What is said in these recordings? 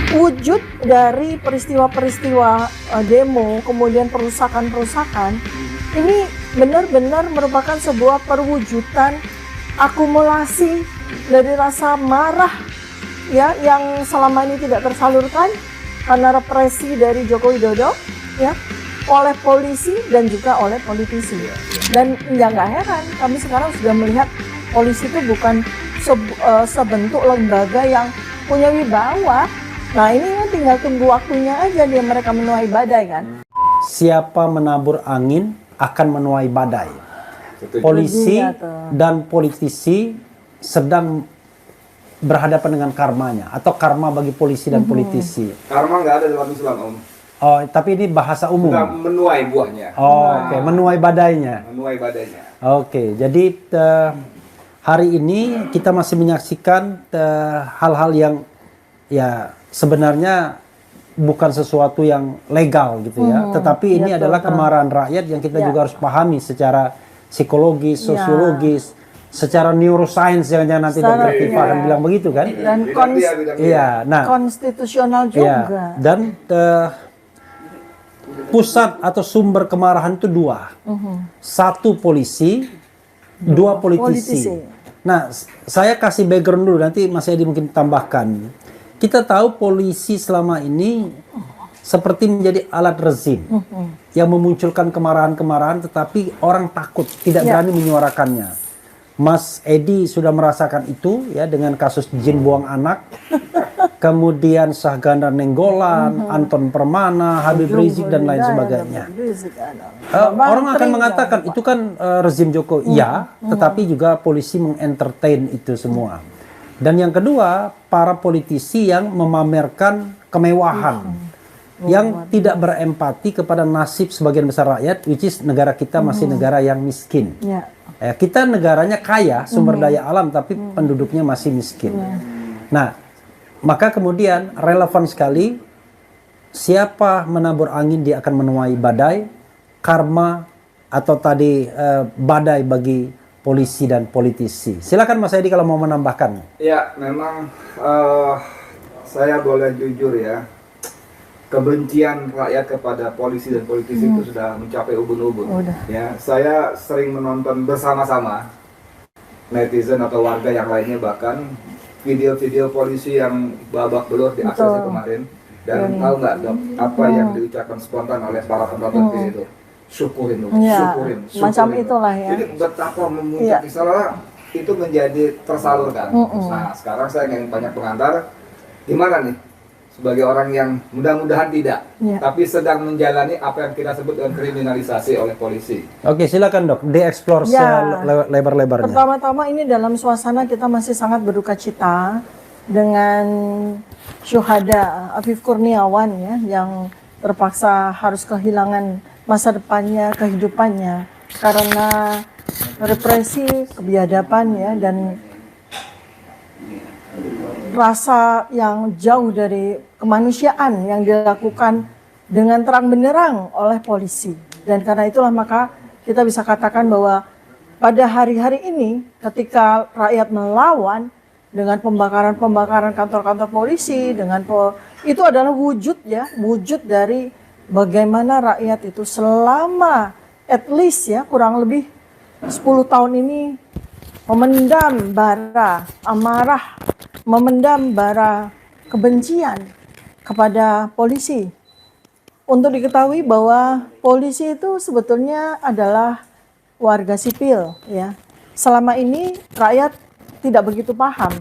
wujud dari peristiwa-peristiwa demo, kemudian perusakan-perusakan, ini benar-benar merupakan sebuah perwujudan akumulasi dari rasa marah ya yang selama ini tidak tersalurkan karena represi dari Joko Widodo ya oleh polisi dan juga oleh politisi. Dan ya nggak heran, kami sekarang sudah melihat polisi itu bukan sebentuk lembaga yang punya wibawa. Nah ini tinggal tunggu waktunya aja dia mereka menuai badai kan. Siapa menabur angin akan menuai badai. Polisi dan politisi sedang berhadapan dengan karmanya atau karma bagi polisi dan politisi. Karma nggak ada dalam Islam, Om. Oh, tapi ini bahasa umum. Sudah menuai buahnya. Oh, oke. Menuai badainya. Menuai badainya. Oke, jadi hari ini kita masih menyaksikan hal-hal yang ya sebenarnya bukan sesuatu yang legal gitu ya, tetapi ini adalah kemarahan rakyat yang kita juga harus pahami secara psikologis, sosiologis, secara neuroscience, jangan-jangan nanti Dr. Tifa akan bilang begitu kan? Dan konstitusional juga. Dan pusat atau sumber kemarahan itu dua, satu polisi, dua politisi. Nah, saya kasih background dulu, nanti Mas Edi mungkin tambahkan. Kita tahu polisi selama ini seperti menjadi alat rezim yang memunculkan kemarahan-kemarahan, tetapi orang takut, tidak berani menyuarakannya. Mas Edi sudah merasakan itu ya dengan kasus Jin buang anak, kemudian Syahganda Nenggolan, Anton Permana, Habib Rizik dan lain sebagainya. Orang akan mengatakan itu kan rezim Jokowi, iya, tetapi juga polisi mengentertain itu semua. Dan yang kedua, para politisi yang memamerkan kemewahan, yang tidak berempati kepada nasib sebagian besar rakyat, which is negara kita masih negara yang miskin. Kita negaranya kaya, sumber daya alam, tapi penduduknya masih miskin. Nah, maka kemudian relevan sekali, siapa menabur angin dia akan menuai badai, karma atau tadi badai bagi polisi dan politisi. Silakan Mas Edi kalau mau menambahkan. Ya, memang saya boleh jujur ya, kebencian rakyat kepada polisi dan politisi itu sudah mencapai ubun-ubun. Ya, saya sering menonton bersama-sama netizen atau warga yang lainnya, bahkan video-video polisi yang babak belur di ACC kemarin. Dan tahu nggak Dok, apa yang diucapkan spontan oleh para penonton video itu? Syukurin dong, syukurin. Macam itulah ya. Jadi betapa memuncak salah itu menjadi tersalurkan. Nah, sekarang saya ingin banyak pengantar, gimana nih sebagai orang yang mudah-mudahan tidak, tapi sedang menjalani apa yang kita sebut dengan kriminalisasi oleh polisi. Oke, silakan Dok, dieksplor lebar-lebarnya. Pertama-tama ini dalam suasana kita masih sangat berduka cita dengan syuhada Afif Kurniawan ya, yang terpaksa harus kehilangan masa depannya, kehidupannya karena represi, kebiadaban ya, dan rasa yang jauh dari kemanusiaan yang dilakukan dengan terang benderang oleh polisi. Dan karena itulah maka kita bisa katakan bahwa pada hari-hari ini ketika rakyat melawan dengan pembakaran-pembakaran kantor-kantor polisi, itu adalah wujud dari bagaimana rakyat itu selama at least ya kurang lebih 10 tahun ini memendam bara amarah, memendam bara kebencian kepada polisi. Untuk diketahui bahwa polisi itu sebetulnya adalah warga sipil ya. Selama ini rakyat tidak begitu paham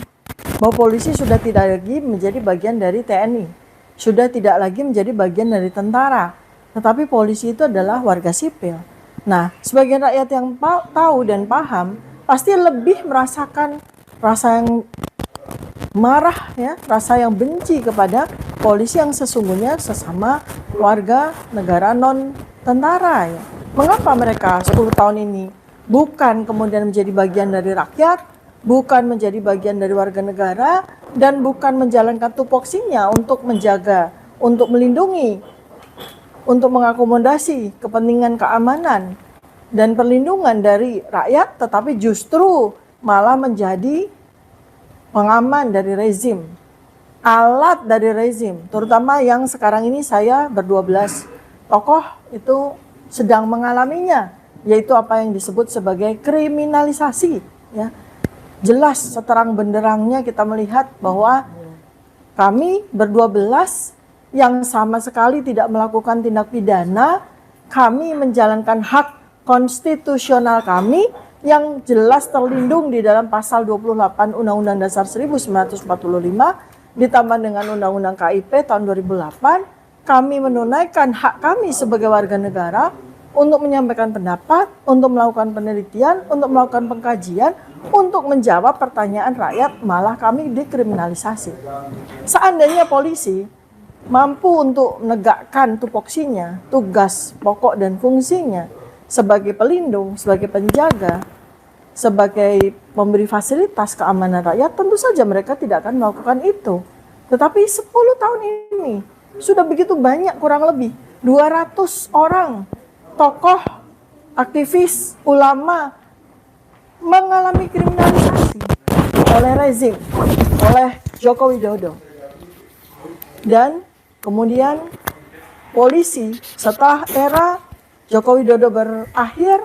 bahwa polisi sudah tidak lagi menjadi bagian dari TNI. Sudah tidak lagi menjadi bagian dari tentara, tetapi polisi itu adalah warga sipil. Nah, sebagian rakyat yang tahu dan paham pasti lebih merasakan rasa yang marah ya, rasa yang benci kepada polisi yang sesungguhnya sesama warga negara non tentara ya. Mengapa mereka 10 tahun ini bukan kemudian menjadi bagian dari rakyat, bukan menjadi bagian dari warga negara, dan bukan menjalankan tupoksinya untuk menjaga, untuk melindungi, untuk mengakomodasi kepentingan keamanan dan perlindungan dari rakyat, tetapi justru malah menjadi pengaman dari rezim. alat dari rezim, terutama yang sekarang ini saya ber-12 tokoh itu sedang mengalaminya, yaitu apa yang disebut sebagai kriminalisasi. Ya. Jelas seterang benderangnya kita melihat bahwa kami ber-12 yang sama sekali tidak melakukan tindak pidana, kami menjalankan hak konstitusional kami yang jelas terlindung di dalam pasal 28 Undang-Undang Dasar 1945 ditambah dengan Undang-Undang KIP tahun 2008. Kami menunaikan hak kami sebagai warga negara untuk menyampaikan pendapat, untuk melakukan penelitian, untuk melakukan pengkajian, untuk menjawab pertanyaan rakyat, malah kami dikriminalisasi. Seandainya polisi mampu untuk menegakkan tupoksinya, tugas pokok dan fungsinya sebagai pelindung, sebagai penjaga, sebagai memberi fasilitas keamanan rakyat, tentu saja mereka tidak akan melakukan itu. Tetapi 10 tahun ini sudah begitu banyak, kurang lebih 200 orang tokoh, aktivis, ulama mengalami kriminalisasi oleh rezim, oleh Joko Widodo. Dan kemudian polisi setelah era Joko Widodo berakhir,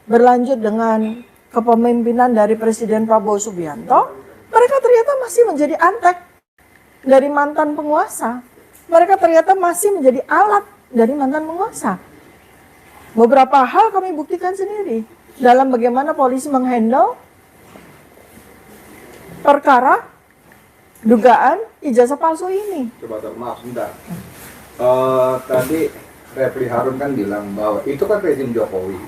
berlanjut dengan kepemimpinan dari Presiden Prabowo Subianto, mereka ternyata masih menjadi antek dari mantan penguasa. Mereka ternyata masih menjadi alat dari mantan penguasa. Beberapa hal kami buktikan sendiri dalam bagaimana polisi menghandle perkara dugaan ijazah palsu ini. Coba maaf sebentar. Tadi Refli Harun kan bilang bahwa itu kan rezim Jokowi,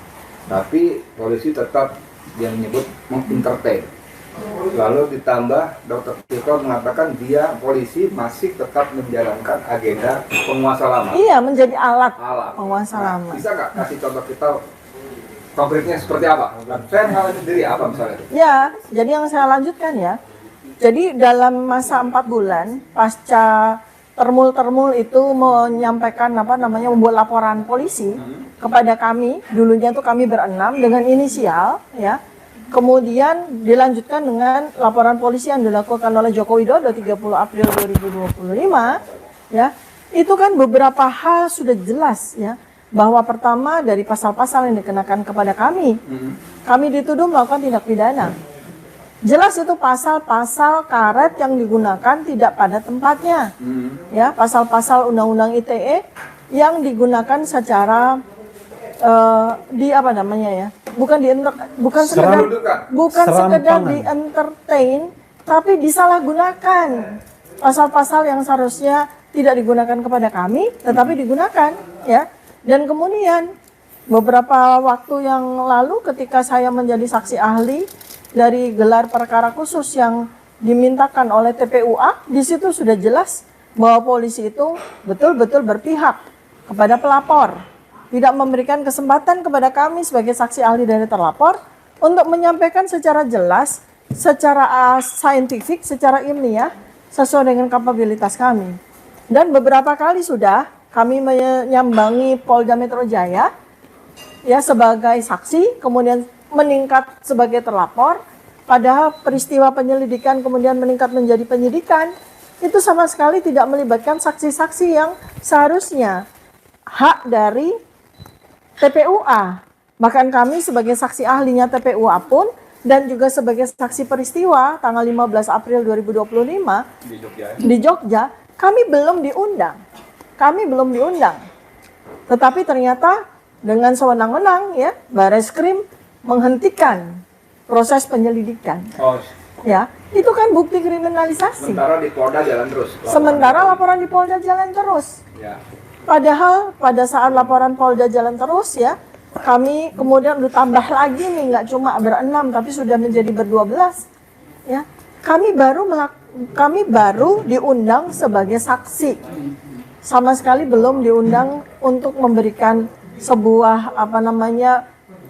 tapi polisi tetap yang menyebut mengentertain. Lalu ditambah Dr. Tito mengatakan dia polisi masih tetap menjalankan agenda penguasa lama. Iya, menjadi alat Alat. penguasa lama. Bisa nggak kasih contoh kita konkretnya seperti apa? Dan hal sendiri apa misalnya? Ya, jadi yang saya lanjutkan ya. Jadi dalam masa 4 bulan pasca termul itu menyampaikan membuat laporan polisi kepada kami, dulunya tuh kami berenam dengan inisial ya. Kemudian dilanjutkan dengan laporan polisi yang dilakukan oleh Joko Widodo 30 April 2025 ya. Itu kan beberapa hal sudah jelas ya, bahwa pertama dari pasal-pasal yang dikenakan kepada kami, kami dituduh melakukan tindak pidana. Jelas itu pasal-pasal karet yang digunakan tidak pada tempatnya. Ya, pasal-pasal Undang-Undang ITE yang digunakan secara bukan sekedar di entertain, tapi disalahgunakan. Pasal-pasal yang seharusnya tidak digunakan kepada kami, tetapi digunakan, ya. Dan kemudian beberapa waktu yang lalu ketika saya menjadi saksi ahli dari gelar perkara khusus yang dimintakan oleh TPUA, di situ sudah jelas bahwa polisi itu betul-betul berpihak kepada pelapor, tidak memberikan kesempatan kepada kami sebagai saksi ahli dari terlapor untuk menyampaikan secara jelas, secara saintifik, secara ilmiah, sesuai dengan kapabilitas kami. Dan beberapa kali sudah kami menyambangi Polda Metro Jaya ya sebagai saksi, kemudian meningkat sebagai terlapor, padahal peristiwa penyelidikan kemudian meningkat menjadi penyidikan, itu sama sekali tidak melibatkan saksi-saksi yang seharusnya hak dari TPUA. Bahkan kami sebagai saksi ahlinya TPUA pun dan juga sebagai saksi peristiwa tanggal 15 April 2025 di Jogja, kami belum diundang. Tetapi ternyata dengan sewenang-wenang ya, Bareskrim menghentikan proses penyelidikan. Ya, itu kan bukti kriminalisasi. Sementara di Polda jalan terus. Sementara laporan di Polda jalan terus. Ya. Padahal pada saat laporan Polda jalan terus ya, kami kemudian udah tambah lagi nih, nggak cuma berenam tapi sudah menjadi ber-12 ya. Kami baru diundang sebagai saksi, sama sekali belum diundang untuk memberikan sebuah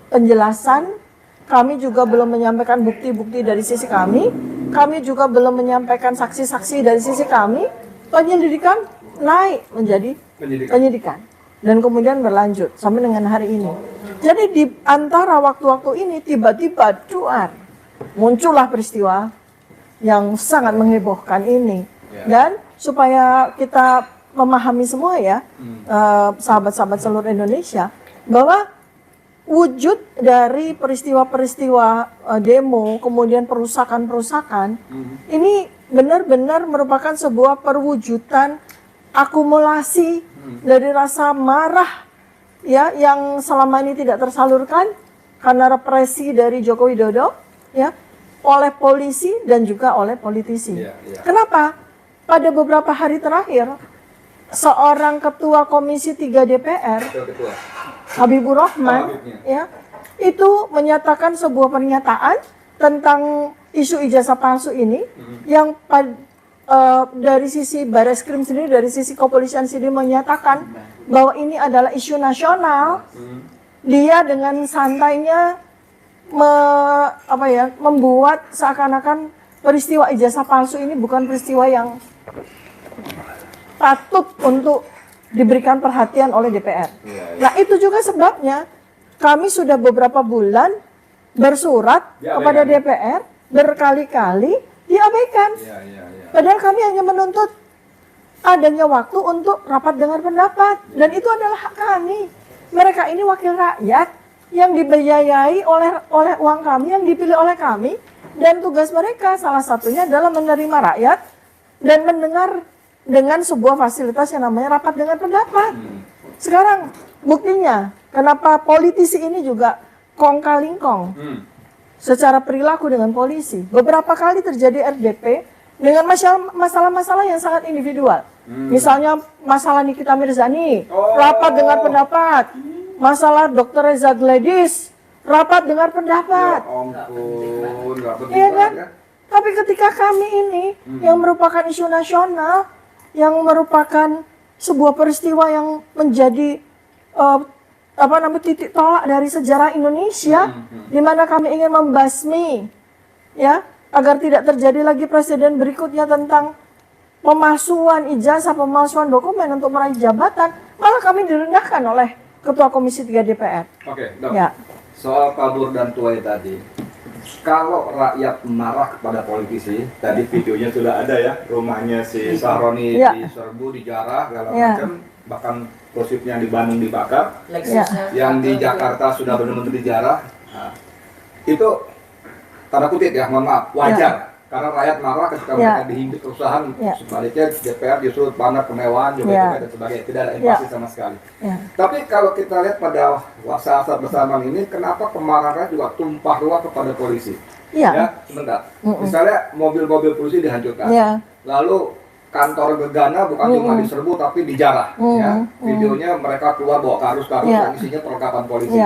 penjelasan. Kami juga belum menyampaikan bukti-bukti dari sisi kami juga belum menyampaikan saksi-saksi dari sisi kami. Penyelidikan naik menjadi penyidikan dan kemudian berlanjut sampai dengan hari ini. Jadi di antara waktu-waktu ini tiba-tiba muncullah peristiwa yang sangat menghebohkan ini. Dan supaya kita memahami semua ya, sahabat-sahabat seluruh Indonesia, bahwa wujud dari peristiwa-peristiwa demo, kemudian perusakan-perusakan, ini benar-benar merupakan sebuah perwujudan akumulasi dari rasa marah ya yang selama ini tidak tersalurkan karena represi dari Joko Widodo ya oleh polisi dan juga oleh politisi. Kenapa? Pada beberapa hari terakhir seorang ketua Komisi 3 DPR, Habibur Rahman, ya, itu menyatakan sebuah pernyataan tentang isu ijazah palsu ini yang dari sisi Bareskrim sendiri, dari sisi kepolisian sendiri menyatakan bahwa ini adalah isu nasional. Dia dengan santainya membuat seakan-akan peristiwa ijazah palsu ini bukan peristiwa yang patut untuk diberikan perhatian oleh DPR. Nah itu juga sebabnya kami sudah beberapa bulan bersurat kepada DPR berkali-kali diabaikan. Padahal kami hanya menuntut adanya waktu untuk rapat dengar pendapat dan itu adalah hak kami. Mereka ini wakil rakyat yang dibiayai oleh uang kami, yang dipilih oleh kami, dan tugas mereka salah satunya adalah menerima rakyat dan mendengar dengan sebuah fasilitas yang namanya rapat dengar pendapat. Sekarang buktinya, kenapa politisi ini juga kong kali kong secara perilaku dengan polisi. Beberapa kali terjadi RDP dengan masalah-masalah yang sangat individual. Misalnya masalah Nikita Mirzani, rapat dengar pendapat. Masalah Dr. Reza Gladys, rapat dengar pendapat. Iya kan? Tapi ketika kami ini yang merupakan isu nasional, yang merupakan sebuah peristiwa yang menjadi titik tolak dari sejarah Indonesia, di mana kami ingin membasmi, ya, agar tidak terjadi lagi presiden berikutnya tentang pemalsuan ijazah, pemalsuan dokumen untuk meraih jabatan, malah kami direndahkan oleh Ketua Komisi 3 DPR. Oke, Dok. Ya. Soal kabur dan tuai tadi, kalau rakyat marah kepada politisi, tadi videonya sudah ada ya, rumahnya si Sahroni diserbu, dijarah, segala macam, bahkan gosipnya di Bandung dibakar, yang di Jakarta sudah benar-benar dijarah. Nah, itu tanda kutip ya, mohon maaf, wajar. Karena rakyat marah ketika mereka dihimpit perusahaan, sebaliknya DPR justru pamer kemewahan, juga dan sebagainya, tidak ada empati sama sekali. Tapi kalau kita lihat pada saat bersamaan ini, kenapa kemarahan juga tumpah ruah kepada polisi? Ya, sebentar. Misalnya mobil-mobil polisi dihancurkan, lalu kantor Gegana bukan cuma diserbu tapi dijarah. Videonya mereka keluar bawa karus-karus yang isinya perlengkapan polisi.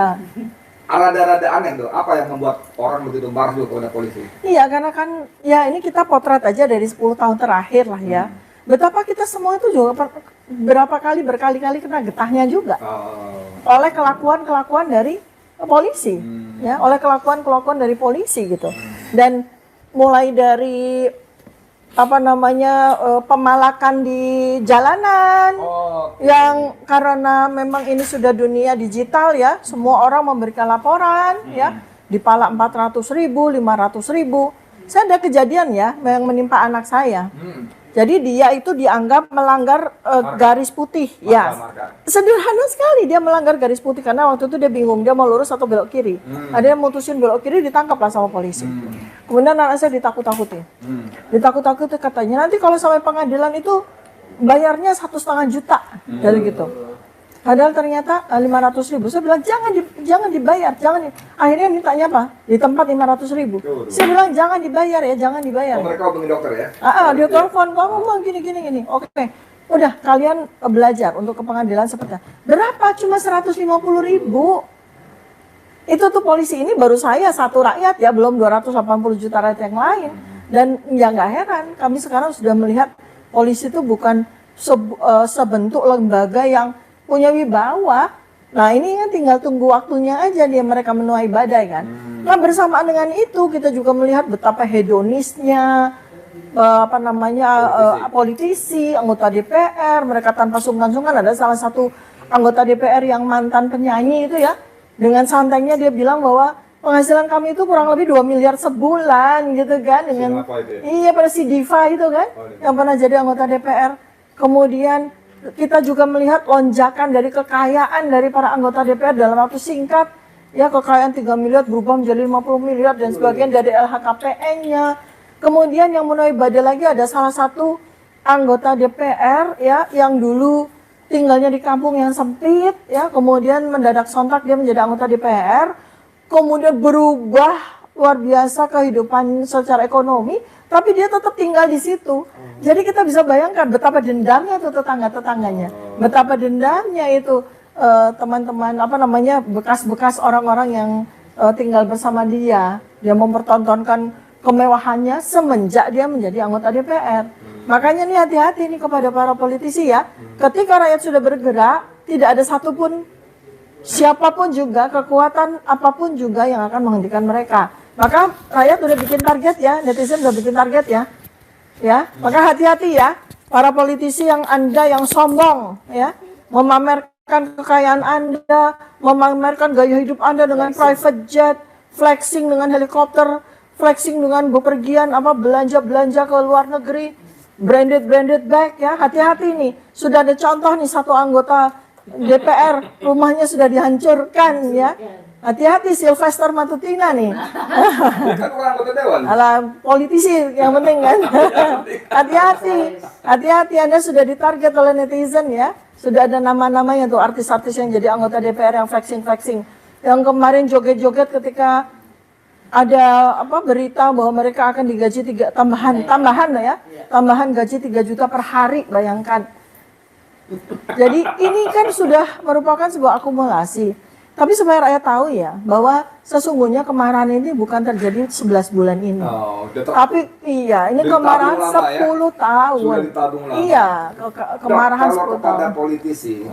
Rada-rada aneh tuh, apa yang membuat orang begitu marah juga kepada polisi? Iya, karena kan ya ini kita potret aja dari 10 tahun terakhir lah ya. Betapa kita semua itu juga berkali-kali kena getahnya juga. Oleh kelakuan-kelakuan dari polisi, ya, oleh kelakuan-kelakuan dari polisi gitu. Dan mulai dari pemalakan di jalanan yang karena memang ini sudah dunia digital ya, semua orang memberikan laporan ya, dipalak 400.000, 500.000. Saya ada kejadian ya yang menimpa anak saya. Jadi dia itu dianggap melanggar garis putih, sederhana sekali dia melanggar garis putih karena waktu itu dia bingung dia mau lurus atau belok kiri. Ada yang mutusin belok kiri, ditangkaplah sama polisi. Kemudian anak saya ditakut-takutin, ditakut-takutin katanya nanti kalau sampai pengadilan itu bayarnya 1,5 juta, dari gitu. Padahal ternyata 500.000. Saya bilang jangan dibayar, Akhirnya mintanya apa? Di tempat 500.000. Saya bilang jangan dibayar ya, jangan dibayar. Mereka hubungi dokter ya? Dia telepon, kamu mau gini. Oke. Udah, kalian belajar untuk ke pengadilan seperti apa? Berapa? Cuma 150.000. Itu tuh polisi ini baru saya satu rakyat ya, belum 280 juta rakyat yang lain. Dan ya nggak heran, kami sekarang sudah melihat polisi itu bukan sebentuk lembaga yang punya wibawa. Nah ini kan tinggal tunggu waktunya aja dia mereka menuai badai kan. Nah bersamaan dengan itu kita juga melihat betapa hedonisnya politisi, anggota DPR, mereka tanpa sungkan-sungkan. Ada salah satu anggota DPR yang mantan penyanyi itu ya, dengan santainya dia bilang bahwa penghasilan kami itu kurang lebih 2 miliar sebulan gitu kan, dengan Apa itu ya? iya pada si Diva itu kan, yang pernah jadi anggota DPR. Kemudian kita juga melihat lonjakan dari kekayaan dari para anggota DPR dalam waktu singkat. Ya, kekayaan 3 miliar berubah menjadi 50 miliar dan sebagian dari LHKPN-nya. Kemudian yang menuai badai lagi ada salah satu anggota DPR ya yang dulu tinggalnya di kampung yang sempit ya, kemudian mendadak sontak dia menjadi anggota DPR, kemudian berubah luar biasa kehidupan secara ekonomi, tapi dia tetap tinggal di situ. Jadi kita bisa bayangkan betapa dendamnya itu tetangga-tetangganya, betapa dendamnya itu teman-teman bekas-bekas orang-orang yang tinggal bersama dia. Dia mempertontonkan kemewahannya semenjak dia menjadi anggota DPR. Makanya nih hati-hati nih kepada para politisi ya. Ketika rakyat sudah bergerak, tidak ada satupun, siapapun juga, kekuatan apapun juga yang akan menghentikan mereka. Maka rakyat udah bikin target ya, netizen udah bikin target ya. Ya, maka hati-hati ya, para politisi yang Anda yang sombong ya, memamerkan kekayaan Anda, memamerkan gaya hidup Anda dengan private jet, flexing dengan helikopter, flexing dengan bepergian belanja-belanja ke luar negeri, branded bag ya, hati-hati nih. Sudah ada contoh nih satu anggota DPR rumahnya sudah dihancurkan ya. Hati-hati Sylvester Matutina nih. Kan orang anggota dewan. Alah, politisi yang penting kan. Hati-hati Anda sudah ditarget oleh netizen ya. Sudah ada nama-namanya tuh artis-artis yang jadi anggota DPR yang flexing. Yang kemarin joget-joget ketika ada berita bahwa mereka akan digaji tambahan gaji 3 juta per hari, bayangkan. Jadi ini kan sudah merupakan sebuah akumulasi. Tapi supaya rakyat tahu ya bahwa sesungguhnya kemarahan ini bukan terjadi 11 bulan ini. Tapi iya, ini kemarahan 10 tahun. Sudah ditabung lama. Iya, kemarahan 10 kalau kepada tahun. politisi,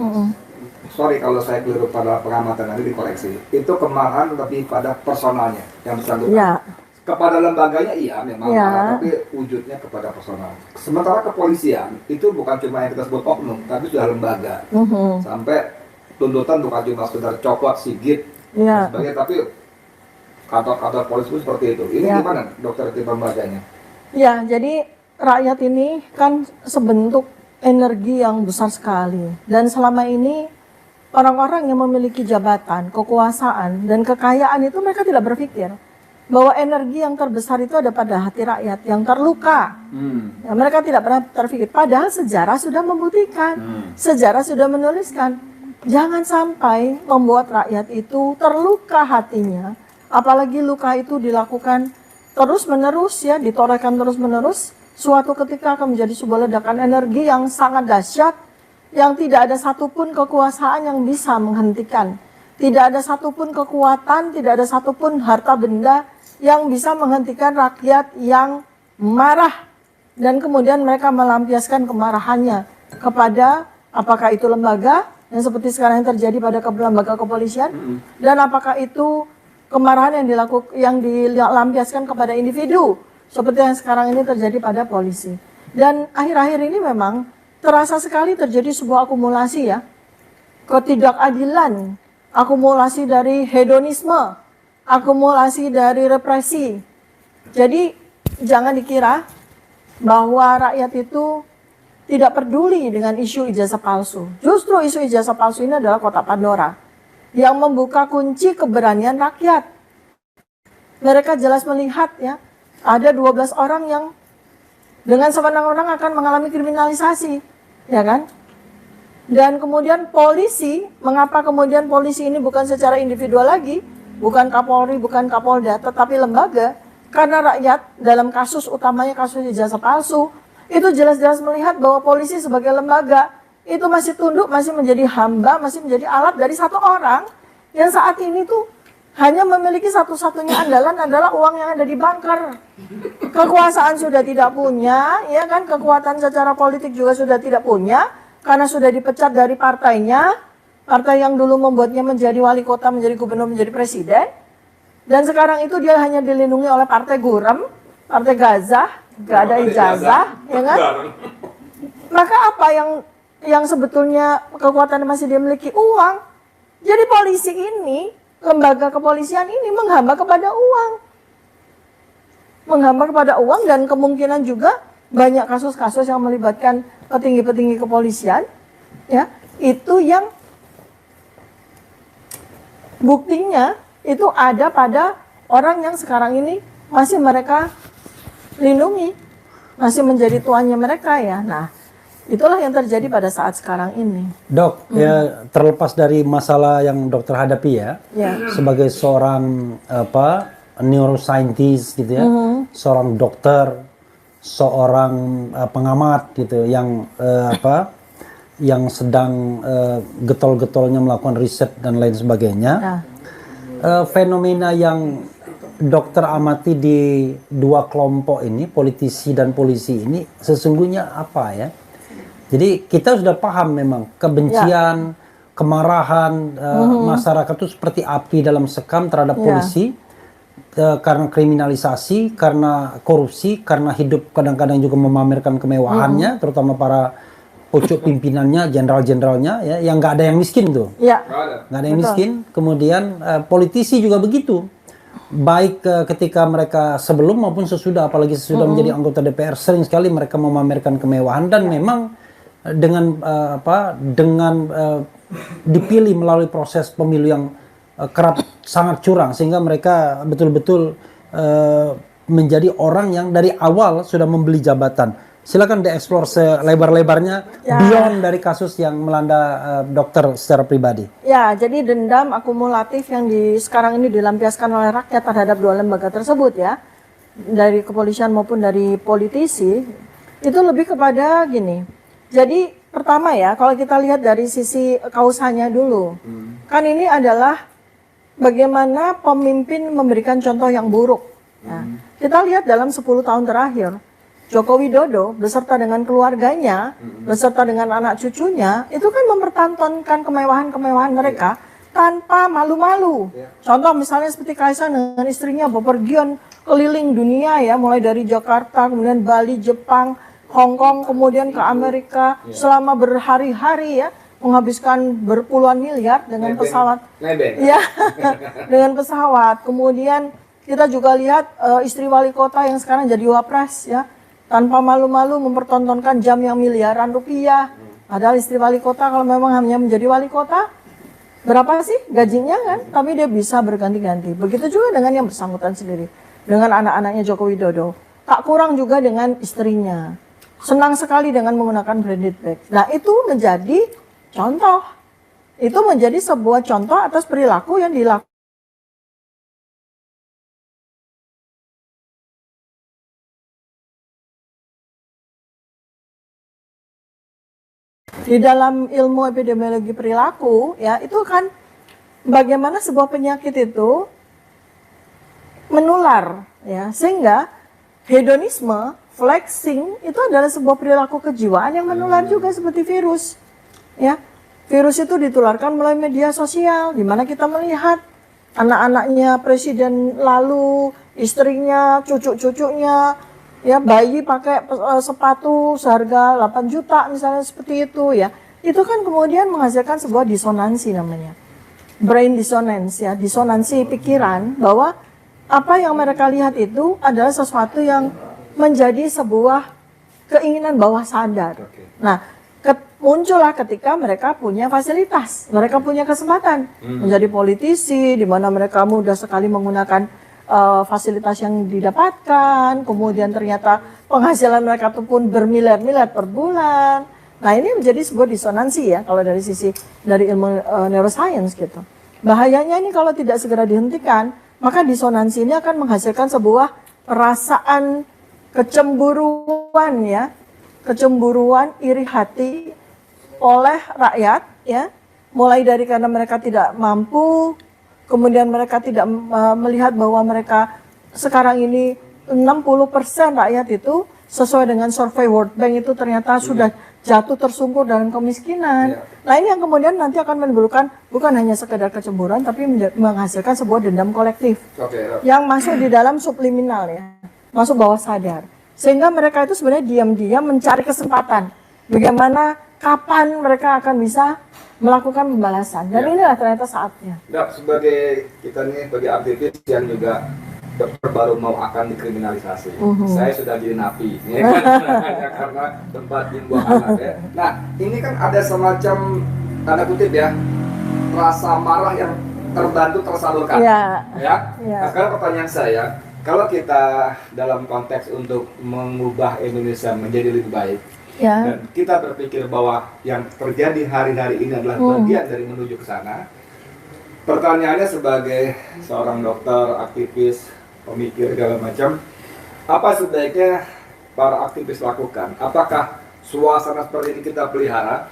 sorry kalau saya keliru pada pengamatan nanti dikoreksi. Itu kemarahan lebih pada personalnya yang bersangkutan. Iya. Kepada lembaganya iya memang, Iya. tapi wujudnya kepada personal. Sementara kepolisian itu bukan cuma yang kita sebut oknum, tapi sudah lembaga. Sampai tuntutan bukan cuma sekedar copot, sigit, Iya. dan sebagainya, tapi kantor-kantor polisi pun seperti itu. Ini Iya. gimana dokter tim lembaganya? Ya, jadi rakyat ini kan sebentuk energi yang besar sekali. Dan selama ini orang-orang yang memiliki jabatan, kekuasaan, dan kekayaan itu mereka tidak berpikir bahwa energi yang terbesar itu ada pada hati rakyat yang terluka. Ya, mereka tidak pernah terpikir. Padahal sejarah sudah membuktikan, sejarah sudah menuliskan. Jangan sampai membuat rakyat itu terluka hatinya. Apalagi luka itu dilakukan terus-menerus ya, ditorehkan terus-menerus. Suatu ketika akan menjadi sebuah ledakan energi yang sangat dahsyat, yang tidak ada satupun kekuasaan yang bisa menghentikan. Tidak ada satupun kekuatan, tidak ada satupun harta benda yang bisa menghentikan rakyat yang marah. Dan kemudian mereka melampiaskan kemarahannya kepada apakah itu lembaga, yang seperti sekarang yang terjadi pada lembaga kepolisian, dan apakah itu kemarahan yang dilampiaskan kepada individu, seperti yang sekarang ini terjadi pada polisi. Dan akhir-akhir ini memang terasa sekali terjadi sebuah akumulasi ya, ketidakadilan, akumulasi dari hedonisme, akumulasi dari represi. Jadi jangan dikira bahwa rakyat itu tidak peduli dengan isu ijazah palsu. Justru isu ijazah palsu ini adalah kotak Pandora yang membuka kunci keberanian rakyat. Mereka jelas melihat ya, ada 12 orang yang dengan sewenang-wenang akan mengalami kriminalisasi, ya kan? Dan kemudian polisi, mengapa kemudian polisi ini bukan secara individual lagi, bukan Kapolri, bukan Kapolda, tetapi lembaga? Karena rakyat dalam kasus utamanya kasus ijazah palsu, itu jelas-jelas melihat bahwa polisi sebagai lembaga itu masih tunduk, masih menjadi hamba, masih menjadi alat dari satu orang yang saat ini tuh hanya memiliki satu-satunya andalan adalah uang yang ada di bunker. Kekuasaan sudah tidak punya, ya kan? Kekuatan secara politik juga sudah tidak punya karena sudah dipecat dari partainya, partai yang dulu membuatnya menjadi wali kota, menjadi gubernur, menjadi presiden. Dan sekarang itu dia hanya dilindungi oleh partai Gurem, partai Gazah, gak ada ijazah, ya kan? Maka apa yang sebetulnya kekuatan masih dia miliki? Uang. Jadi polisi ini lembaga kepolisian ini menghamba kepada uang. Menghamba kepada uang, dan kemungkinan juga banyak kasus-kasus yang melibatkan petinggi-petinggi kepolisian, ya, itu yang buktinya itu ada pada orang yang sekarang ini masih mereka lindungi, masih menjadi tuannya mereka, ya. Nah, itulah yang terjadi pada saat sekarang ini. Dok, ya terlepas dari masalah yang dokter hadapi ya, sebagai seorang neuroscientist gitu ya, seorang dokter, seorang pengamat gitu yang yang sedang getol-getolnya melakukan riset dan lain sebagainya. Fenomena yang dokter amati di dua kelompok ini, politisi dan polisi ini, sesungguhnya apa ya? Jadi kita sudah paham memang kebencian, kemarahan masyarakat itu seperti api dalam sekam terhadap polisi. Karena kriminalisasi, karena korupsi, karena hidup kadang-kadang juga memamerkan kemewahannya, terutama para pucuk pimpinannya, jenderal-jenderalnya, ya, yang nggak ada yang miskin tuh, nggak ada yang miskin. Kemudian politisi juga begitu, baik ketika mereka sebelum maupun sesudah, apalagi sesudah menjadi anggota DPR, sering sekali mereka memamerkan kemewahan, dan memang dengan dipilih melalui proses pemilu yang kerap sangat curang, sehingga mereka betul-betul menjadi orang yang dari awal sudah membeli jabatan. Silakan dieksplor selebar-lebarnya, beyond dari kasus yang melanda dokter secara pribadi. Ya, jadi dendam akumulatif yang sekarang ini dilampiaskan oleh rakyat terhadap dua lembaga tersebut, ya, dari kepolisian maupun dari politisi, itu lebih kepada gini. Jadi pertama ya, kalau kita lihat dari sisi kausanya dulu, kan ini adalah bagaimana pemimpin memberikan contoh yang buruk. Ya. Kita lihat dalam 10 tahun terakhir, Joko Widodo beserta dengan keluarganya, beserta dengan anak cucunya, itu kan mempertontonkan kemewahan-kemewahan mereka tanpa malu-malu. Contoh misalnya seperti Kaisang dengan istrinya bepergian keliling dunia, ya, mulai dari Jakarta, kemudian Bali, Jepang, Hong Kong, kemudian ke Amerika selama berhari-hari, ya, menghabiskan berpuluhan miliar dengan pesawat. Ya, dengan pesawat. Kemudian kita juga lihat istri wali kota yang sekarang jadi wapres, ya, tanpa malu-malu mempertontonkan jam yang miliaran rupiah. Padahal istri wali kota kalau memang hanya menjadi wali kota, berapa sih gajinya kan? Tapi dia bisa berganti-ganti. Begitu juga dengan yang bersangkutan sendiri, dengan anak-anaknya Joko Widodo. Tak kurang juga dengan istrinya. Senang sekali dengan menggunakan branded bag. Nah, itu menjadi contoh. Itu menjadi sebuah contoh atas perilaku yang dilakukan di dalam ilmu epidemiologi perilaku, ya, itu kan bagaimana sebuah penyakit itu menular, ya, sehingga hedonisme, flexing itu adalah sebuah perilaku kejiwaan yang menular juga seperti virus, ya. Virus itu ditularkan melalui media sosial, di mana kita melihat anak-anaknya presiden lalu, istrinya, cucu-cucunya, ya, bayi pakai sepatu seharga 8 juta misalnya, seperti itu, ya. Itu kan kemudian menghasilkan sebuah disonansi namanya. Brain dissonance, ya, disonansi pikiran bahwa apa yang mereka lihat itu adalah sesuatu yang menjadi sebuah keinginan bawah sadar. Nah, muncullah ketika mereka punya fasilitas, mereka punya kesempatan menjadi politisi, di mana mereka mudah sekali menggunakan fasilitas yang didapatkan, kemudian ternyata penghasilan mereka itu pun bermiliar-miliar per bulan. Nah, ini menjadi sebuah disonansi, ya, kalau dari sisi dari ilmu neuroscience gitu. Bahayanya ini kalau tidak segera dihentikan, maka disonansi ini akan menghasilkan sebuah perasaan kecemburuan, ya, kecemburuan, iri hati oleh rakyat, ya, mulai dari karena mereka tidak mampu, kemudian mereka tidak melihat bahwa mereka sekarang ini 60% rakyat itu sesuai dengan survei World Bank itu ternyata sudah jatuh tersungkur dalam kemiskinan. Nah, ini yang kemudian nanti akan menimbulkan bukan hanya sekedar kecemburuan, tapi menghasilkan sebuah dendam kolektif yang masuk di dalam subliminal, ya, masuk bawah sadar. Sehingga mereka itu sebenarnya diam-diam mencari kesempatan bagaimana kapan mereka akan bisa melakukan pembalasan. Dan inilah ternyata saatnya. Nah, sebagai kita nih, sebagai aktivis yang juga dokter baru mau akan dikriminalisasi. Saya sudah jadi napi, ya kan? Hanya karena tempat dibuang anak ya. Nah, ini kan ada semacam tanda kutip ya, rasa marah yang terbantu tersalurkan. Ya. Nah, sekarang pertanyaan saya, kalau kita dalam konteks untuk mengubah Indonesia menjadi lebih baik, dan kita berpikir bahwa yang terjadi hari-hari ini adalah bagian dari menuju ke sana. Pertanyaannya sebagai seorang dokter, aktivis, pemikir segala macam, apa sebaiknya para aktivis lakukan? Apakah suasana seperti ini kita pelihara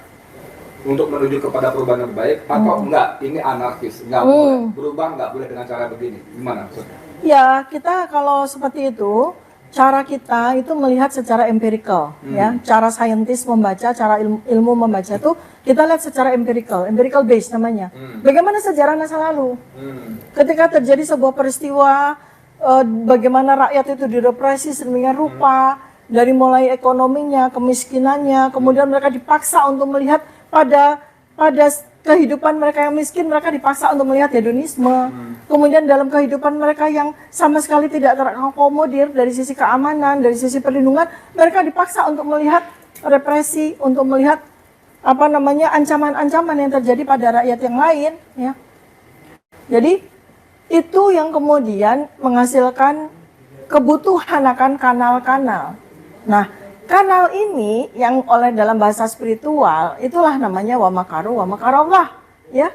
untuk menuju kepada perubahan yang baik, atau enggak? Ini anarkis, enggak boleh berubah, enggak boleh dengan cara begini. Gimana maksudnya? Ya, kita kalau seperti itu, cara kita itu melihat secara empirical, ya, cara saintis membaca, cara ilmu membaca itu kita lihat secara empirical base namanya. Bagaimana sejarah masa lalu? Ketika terjadi sebuah peristiwa, bagaimana rakyat itu direpresi sedemikian rupa, dari mulai ekonominya, kemiskinannya, kemudian mereka dipaksa untuk melihat pada kehidupan mereka yang miskin, mereka dipaksa untuk melihat hedonisme. Kemudian dalam kehidupan mereka yang sama sekali tidak terakomodir dari sisi keamanan, dari sisi perlindungan, mereka dipaksa untuk melihat represi, untuk melihat ancaman-ancaman yang terjadi pada rakyat yang lain, ya. Jadi itu yang kemudian menghasilkan kebutuhan akan kanal-kanal. Nah, kanal ini yang oleh dalam bahasa spiritual itulah namanya wa makaru Allah, ya.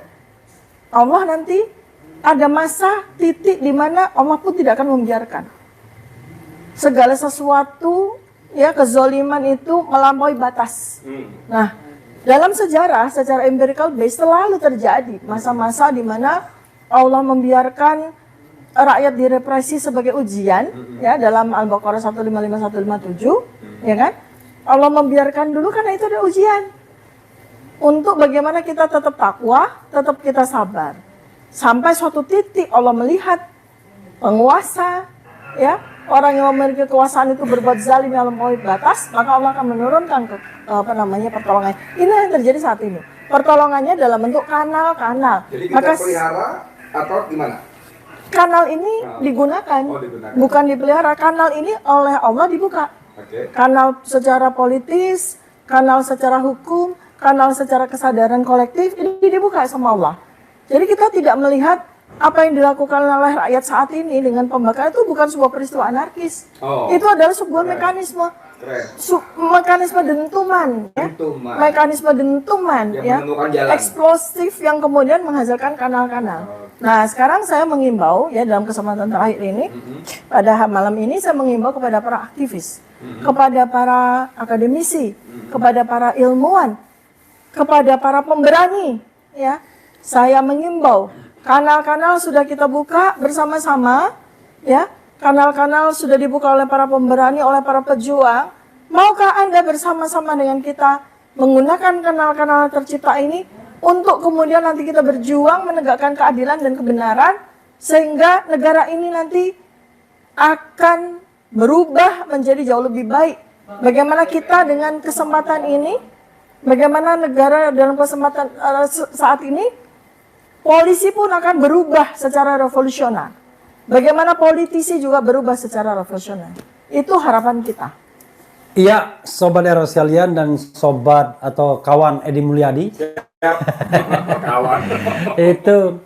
Allah nanti ada masa titik di mana Allah pun tidak akan membiarkan segala sesuatu, ya, kezoliman itu melampaui batas. Nah, dalam sejarah secara empirical base selalu terjadi masa-masa di mana Allah membiarkan rakyat direpresi sebagai ujian, ya, dalam Al-Baqarah 155-157, ya kan? Allah membiarkan dulu karena itu ada ujian. Untuk bagaimana kita tetap takwa, tetap kita sabar. Sampai suatu titik Allah melihat penguasa, ya, orang yang memiliki kekuasaan itu berbuat zalim yang melampaui batas, maka Allah akan menurunkan pertolongan. Ini yang terjadi saat ini. Pertolongannya dalam bentuk kanal-kanal. Jadi kita pelihara atau gimana? Kanal ini digunakan, bukan dipelihara. Kanal ini oleh Allah dibuka. Kanal secara politis, kanal secara hukum, kanal secara kesadaran kolektif, ini dibuka sama Allah. Jadi kita tidak melihat apa yang dilakukan oleh rakyat saat ini dengan pembakaran itu bukan sebuah peristiwa anarkis. Itu adalah sebuah mekanisme. Mekanisme dentuman, ya? Mekanisme dentuman, ya, eksplosif yang kemudian menghasilkan kanal-kanal. Nah, sekarang saya mengimbau, ya, dalam kesempatan terakhir ini, pada malam ini saya mengimbau kepada para aktivis, kepada para akademisi, kepada para ilmuwan, kepada para pemberani, ya. Saya mengimbau, kanal-kanal sudah kita buka bersama-sama, ya. Kanal-kanal sudah dibuka oleh para pemberani, oleh para pejuang. Maukah Anda bersama-sama dengan kita menggunakan kanal-kanal tercipta ini untuk kemudian nanti kita berjuang menegakkan keadilan dan kebenaran sehingga negara ini nanti akan berubah menjadi jauh lebih baik. Bagaimana kita dengan kesempatan ini, bagaimana negara dalam kesempatan saat ini, polisi pun akan berubah secara revolusioner. Bagaimana politisi juga berubah secara revolusioner. Itu harapan kita. Iya, Sobat Eros sekalian dan Sobat atau kawan Edi Mulyadi. Kawan. Itu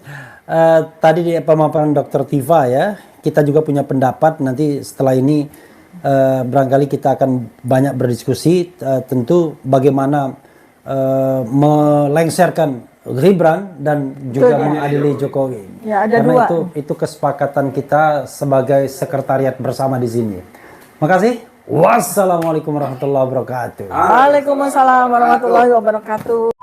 tadi di pemaparan Dr. Tiva, ya. Kita juga punya pendapat nanti setelah ini barangkali kita akan banyak berdiskusi tentu bagaimana melengsarkan Gibran dan juga mengadili Jokowi. Ya, ada karena dua. itu kesepakatan kita sebagai sekretariat bersama di sini. Makasih. Wassalamualaikum warahmatullahi wabarakatuh. Waalaikumsalam warahmatullahi wabarakatuh.